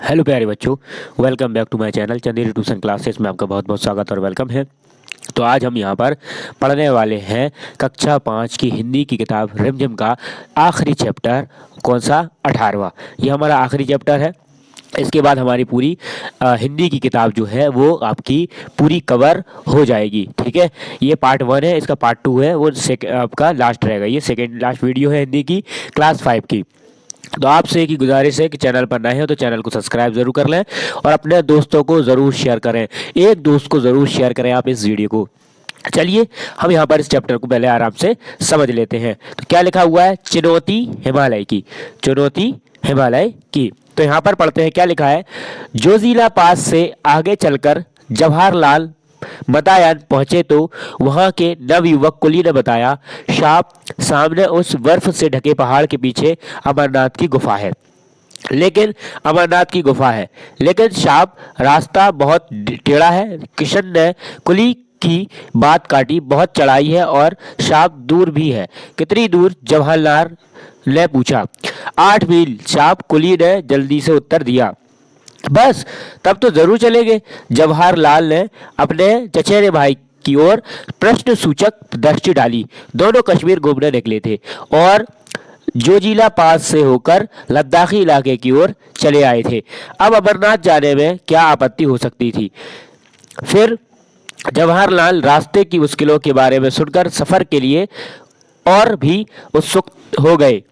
Hello प्यारे बच्चों, welcome back to my channel Chanderi tuition classes में आपका बहुत बहुत स्वागत और वेलकम है। तो आज हम यहाँ पर पढ़ने वाले हैं कक्षा 5 की हिंदी की किताब रिमझिम का आखिरी चैप्टर। कौन सा? 18वां। ये हमारा आखिरी चैप्टर है। इसके बाद हमारी पूरी हिंदी की किताब जो है वो आपकी पूरी कवर हो जाएगी। ठीक है, ये पार्ट 1 है, इसका पार्ट 2 है, वो आपका लास्ट रहेगा। ये सेकेंड लास्ट वीडियो है हिंदी की क्लास 5 की। तो आपसे एक ही गुजारिश है कि चैनल पर नए हो तो चैनल को सब्सक्राइब जरूर कर लें और अपने दोस्तों को ज़रूर शेयर करें। एक दोस्त को ज़रूर शेयर करें आप इस वीडियो को। चलिए हम यहाँ पर इस चैप्टर को पहले आराम से समझ लेते हैं। तो क्या लिखा हुआ है? चुनौती हिमालय की। चुनौती हिमालय की। तो यहाँ पर पढ़ते हैं क्या लिखा है। जोजिला पास से आगे चलकर जवाहरलाल मदायान पहुंचे तो वहां के नवयुवक कुली ने बताया, साहब सामने उस बर्फ से ढके पहाड़ के पीछे अमरनाथ की गुफा है। लेकिन अमरनाथ की गुफा है, लेकिन साहब रास्ता बहुत टेढ़ा है। किशन ने कुली की बात काटी, बहुत चढ़ाई है और साहब दूर भी है। कितनी दूर? जवाहरलाल ने पूछा। 8 मील साहब, कुली ने जल्दी से उत्तर दिया। बस, तब तो जरूर चलेंगे। जवाहरलाल ने अपने चचेरे भाई की ओर प्रश्न सूचक दृष्टि डाली। दोनों कश्मीर घूमने निकले थे और जोजिला पास से होकर लद्दाखी इलाके की ओर चले आए थे। अब अमरनाथ जाने में क्या आपत्ति हो सकती थी? फिर जवाहरलाल रास्ते की मुश्किलों के बारे में सुनकर सफर के लिए और भी उत्सुक हो गए।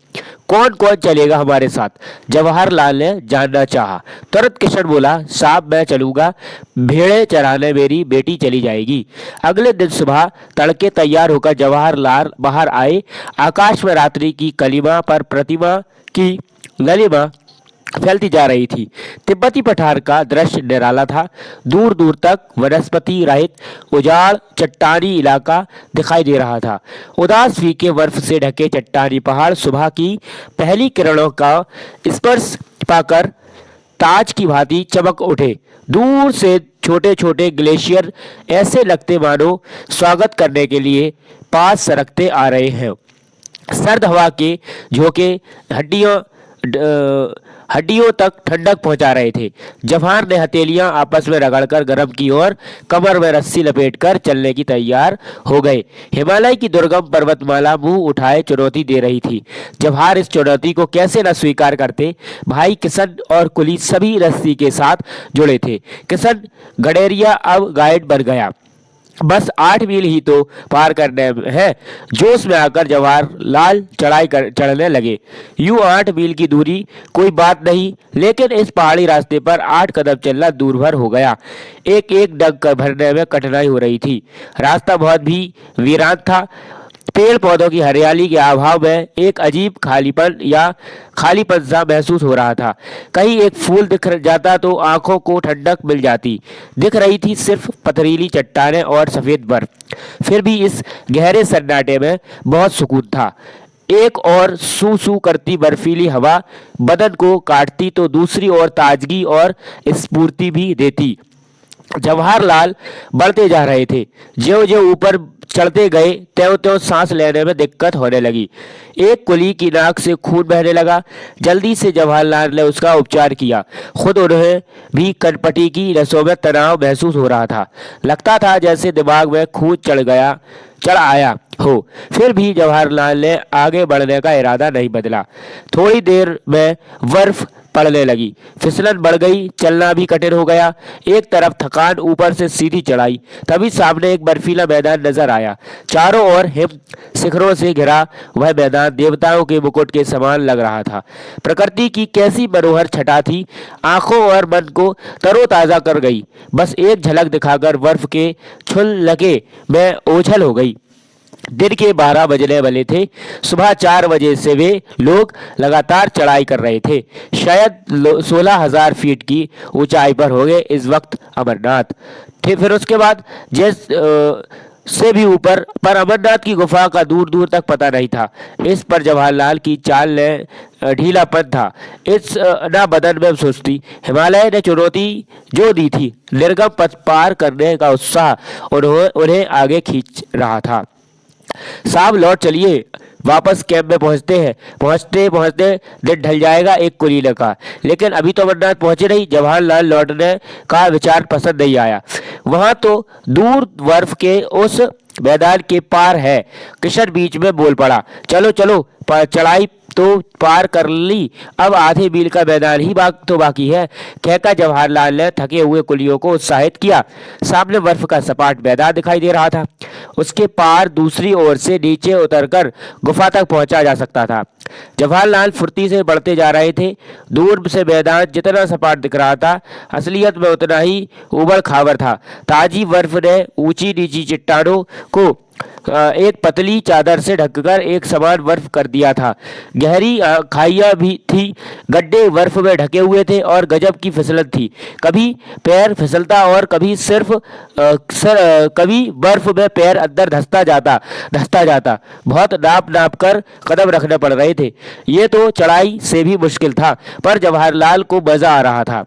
कौन कौन चलेगा हमारे साथ? जवाहरलाल ने जानना चाहा। तुरंत किशन बोला, साहब मैं चलूंगा, भेड़े चराने मेरी बेटी चली जाएगी। अगले दिन सुबह तड़के तैयार होकर जवाहरलाल बाहर आए। आकाश में रात्रि की कलिमा पर प्रतिमा की ललिमा फैलती जा रही थी। तिब्बती पठार का दृश्य निराला था। दूर दूर तक वनस्पति रहित उजाड़ चट्टानी इलाका दिखाई दे रहा था। उदास फीके बर्फ से ढके चट्टानी पहाड़ सुबह की पहली किरणों का स्पर्श पाकर ताज की भांति चमक उठे। दूर से छोटे छोटे ग्लेशियर ऐसे लगते मानो स्वागत करने के लिए पास सरकते आ रहे हैं। सर्द हवा के झोंके हड्डियों तक ठंडक पहुंचा रहे थे। जवाहर ने हथेलियां आपस में रगड़कर गर्म की और कमर में रस्सी लपेटकर चलने की तैयार हो गए। हिमालय की दुर्गम पर्वतमाला मुंह उठाए चुनौती दे रही थी। जवाहर इस चुनौती को कैसे न स्वीकार करते। भाई किशन और कुली सभी रस्सी के साथ जुड़े थे। किशन गडेरिया अब गाइड बन गया। बस 8 मील ही तो पार करने हैं। जोश में आकर जवाहरलाल चढ़ने लगे। यूं 8 मील की दूरी कोई बात नहीं, लेकिन इस पहाड़ी रास्ते पर 8 कदम चलना दूर भर हो गया। एक एक डग भरने में कठिनाई हो रही थी। रास्ता बहुत भी वीरान था। पेड़ पौधों की हरियाली के अभाव में एक अजीब खालीपन सा महसूस हो रहा था। कहीं एक फूल दिख जाता तो आंखों को ठंडक मिल जाती। दिख रही थी सिर्फ पथरीली चट्टानें और सफेद बर्फ। फिर भी इस गहरे सन्नाटे में बहुत सुकून था। एक और सू सू करती बर्फीली हवा बदन को काटती तो दूसरी ओर ताजगी और स्फूर्ति भी देती। जवाहरलाल बढ़ते जा रहे थे। ज्यों ज्यों ऊपर चढ़ते गए त्यों त्यों सांस लेने में दिक्कत होने लगी। एक कुली की नाक से खून बहने लगा। जल्दी से जवाहरलाल ने उसका उपचार किया। खुद उन्हें भी कनपटी की नसों में तनाव महसूस हो रहा था। लगता था जैसे दिमाग में खून चढ़ आया हो। फिर भी जवाहरलाल ने आगे बढ़ने का इरादा नहीं बदला। थोड़ी देर में बर्फ पड़ने लगी। फिसलन बढ़ गई। चलना भी कठिन हो गया। एक तरफ थकान, ऊपर से सीधी चढ़ाई। तभी सामने एक बर्फीला मैदान नजर आया। चारों ओर हिम शिखरों से घिरा वह मैदान देवताओं के मुकुट के समान लग रहा था। प्रकृति की कैसी मनोहर छटा थी, आंखों और मन को तरोताजा कर गई। बस एक झलक दिखाकर बर्फ के छुलके में ओझल हो गई। दिन के 12 बजने वाले थे। सुबह 4 बजे से वे लोग लगातार चढ़ाई कर रहे थे। शायद 16,000 फीट की ऊंचाई पर हो गए इस वक्त अमरनाथ। फिर उसके बाद से भी ऊपर पर अमरनाथ की गुफा का दूर दूर तक पता नहीं था। इस पर जवाहरलाल की चाल ने ढीलापन था। इस ना बदन में सुस्ती। हिमालय ने चुनौती जो दी थी, निर्गम पथ पार करने का उत्साह उन्हें आगे खींच रहा था। साहब लौट चलिए, वापस कैंप में पहुंचते पहुंचते दिन ढल जाएगा, एक कुली ने कहा। लेकिन अभी तो अमरनाथ पहुंचे नहीं। जवाहरलाल लौटने का विचार पसंद नहीं आया। वहां तो दूर बर्फ के उस मैदान के पार है। किशन बीच में बोल पड़ा, चलो चलो, चढ़ाई तो पार कर ली, अब आधे मील का मैदान ही बाकी है। कहकर जवाहरलाल ने थके हुए कुलियों को उत्साहित किया। सामने बर्फ का सपाट मैदान दिखाई दे रहा था। उसके पार दूसरी ओर से नीचे उतरकर गुफा तक पहुंचा जा सकता था। जवाहरलाल फुर्ती से बढ़ते जा रहे थे। दूर से मैदान जितना सपाट दिख रहा था, असलियत में उतना ही उबड़ खाबड़ था। ताजी बर्फ ने ऊंची नीची चट्टानों को एक पतली चादर से ढककर एक समान बर्फ कर दिया था। गहरी खाइयां भी थी, गड्ढे बर्फ में ढके हुए थे और गजब की फिसलन थी। कभी पैर फिसलता और कभी बर्फ में पैर अंदर धंसता जाता। बहुत नाप कर कदम रखने पड़ रहे थे। ये तो चढ़ाई से भी मुश्किल था, पर जवाहरलाल को मजा आ रहा था।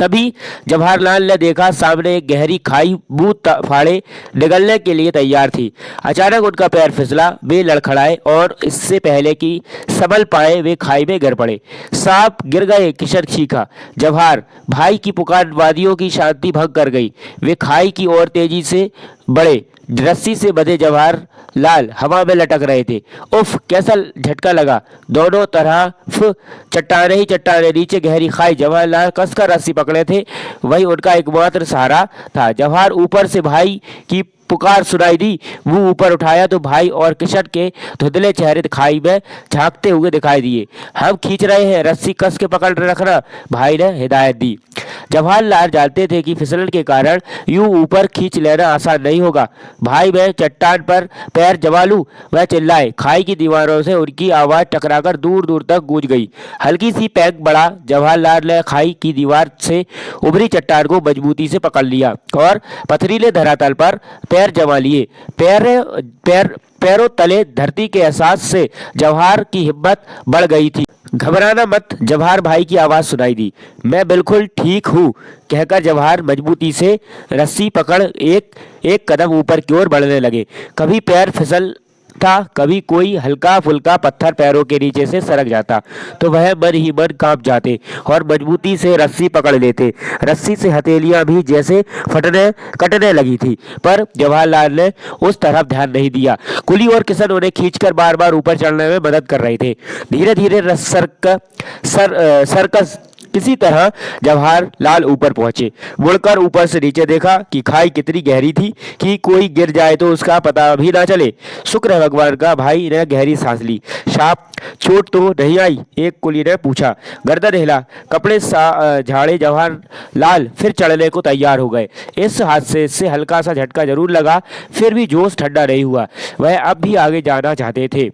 तभी जवाहरलाल ने देखा, सामने एक गहरी खाई बूंद फाड़े निगलने के लिए तैयार थी। अचानक उनका पैर फिसला, वे लड़खड़ाए और इससे पहले कि संभल पाए वे खाई में गिर पड़े। सांप गिर गए, किशन चीखा। जवाहर भाई की पुकार वादियों की शांति भंग कर गई। वे खाई की ओर तेजी से बढ़े। रस्सी से बंधे जवाहरलाल हवा में लटक रहे थे। उफ, कैसा झटका लगा। दोनों तरफ चट्टाने ही चट्टाने, नीचे गहरी खाई। जवाहरलाल कसकर रस्सी पकड़े थे, वही उनका एकमात्र सहारा था। जवाहर ऊपर से भाई की पुकार सुनाई दी। वो ऊपर उठाया तो भाई और किशन के धुंधले चेहरे खाई में झांकते हुए दिखाई दिए। हम खींच रहे हैं, रस्सी कस के पकड़ रखना, भाई ने हिदायत दी। जवाहरलाल जानते थे कि फिसलन के कारण यूं ऊपर खींच लेना आसान नहीं होगा। भाई मैं चट्टान पर पैर जमा लूं, वह चिल्लाए। खाई की दीवारों से उनकी आवाज टकराकर दूर दूर तक गूंज गई। हल्की सी पैंक बढ़ा। जवाहरलाल ने खाई की दीवार से उभरी चट्टान को मजबूती से पकड़ लिया और पथरीले धरातल पर पैर जमा लिए। पैरों तले धरती के एहसास से जवाहर की हिम्मत बढ़ गई थी। घबराना मत, जवाहर भाई की आवाज सुनाई दी। मैं बिल्कुल ठीक हूँ, कहकर जवाहर मजबूती से रस्सी पकड़ एक एक कदम ऊपर की ओर बढ़ने लगे। कभी पैर फिसल था, कभी कोई हल्का फुल्का पत्थर पैरों के नीचे से सरक जाता तो वह मन ही मन कांप जाते और मजबूती से रस्सी पकड़ लेते। रस्सी से हथेलियां भी जैसे कटने लगी थी, पर जवाहरलाल ने उस तरफ ध्यान नहीं दिया। कुली और किशन उन्हें खींचकर बार बार ऊपर चढ़ने में मदद कर रहे थे। धीरे धीरे सर्कस किसी तरह जवाहरलाल ऊपर पहुंचे। मुड़कर ऊपर से नीचे देखा कि खाई कितनी गहरी थी कि कोई गिर जाए तो उसका पता भी ना चले। शुक्र है भगवान का, भाई ने गहरी सांस ली। साहब चोट तो नहीं आई? एक कुली ने पूछा। गर्दन हिला, कपड़े झाड़े जवाहरलाल फिर चढ़ने को तैयार हो गए। इस हादसे से हल्का सा झटका जरूर लगा, फिर भी जोश ठंडा नहीं हुआ। वह अब भी आगे जाना चाहते थे।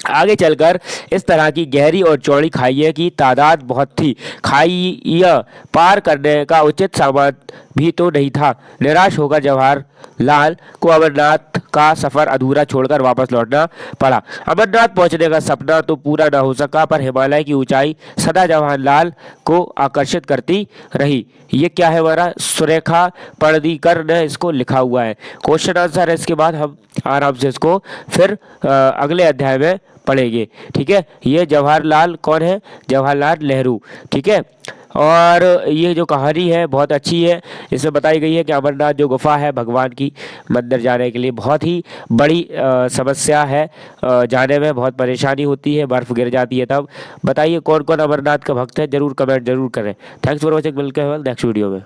आगे चलकर इस तरह की गहरी और चौड़ी खाइयों की तादाद बहुत थी। खाइयां पार करने का उचित सामान भी तो नहीं था। निराश होकर जवाहरलाल को अमरनाथ का सफर अधूरा छोड़कर वापस लौटना पड़ा। अमरनाथ पहुंचने का सपना तो पूरा न हो सका, पर हिमालय की ऊंचाई सदा जवाहरलाल को आकर्षित करती रही। ये क्या है हमारा? सुरेखा पढ़कर ने इसको लिखा हुआ है। क्वेश्चन आंसर है, इसके बाद हम आराम से इसको फिर अगले अध्याय में पढ़ेंगे। ठीक है, ये जवाहरलाल कौन है? जवाहरलाल नेहरू। ठीक है, और ये जो कहानी है बहुत अच्छी है। इसमें बताई गई है कि अमरनाथ जो गुफा है भगवान की मंदिर जाने के लिए बहुत ही बड़ी समस्या है। जाने में बहुत परेशानी होती है, बर्फ़ गिर जाती है। तब बताइए कौन कौन अमरनाथ का भक्त है, जरूर कमेंट जरूर करें। थैंक्स फॉर वॉचिंग, मिलते हैं नेक्स्ट वीडियो में।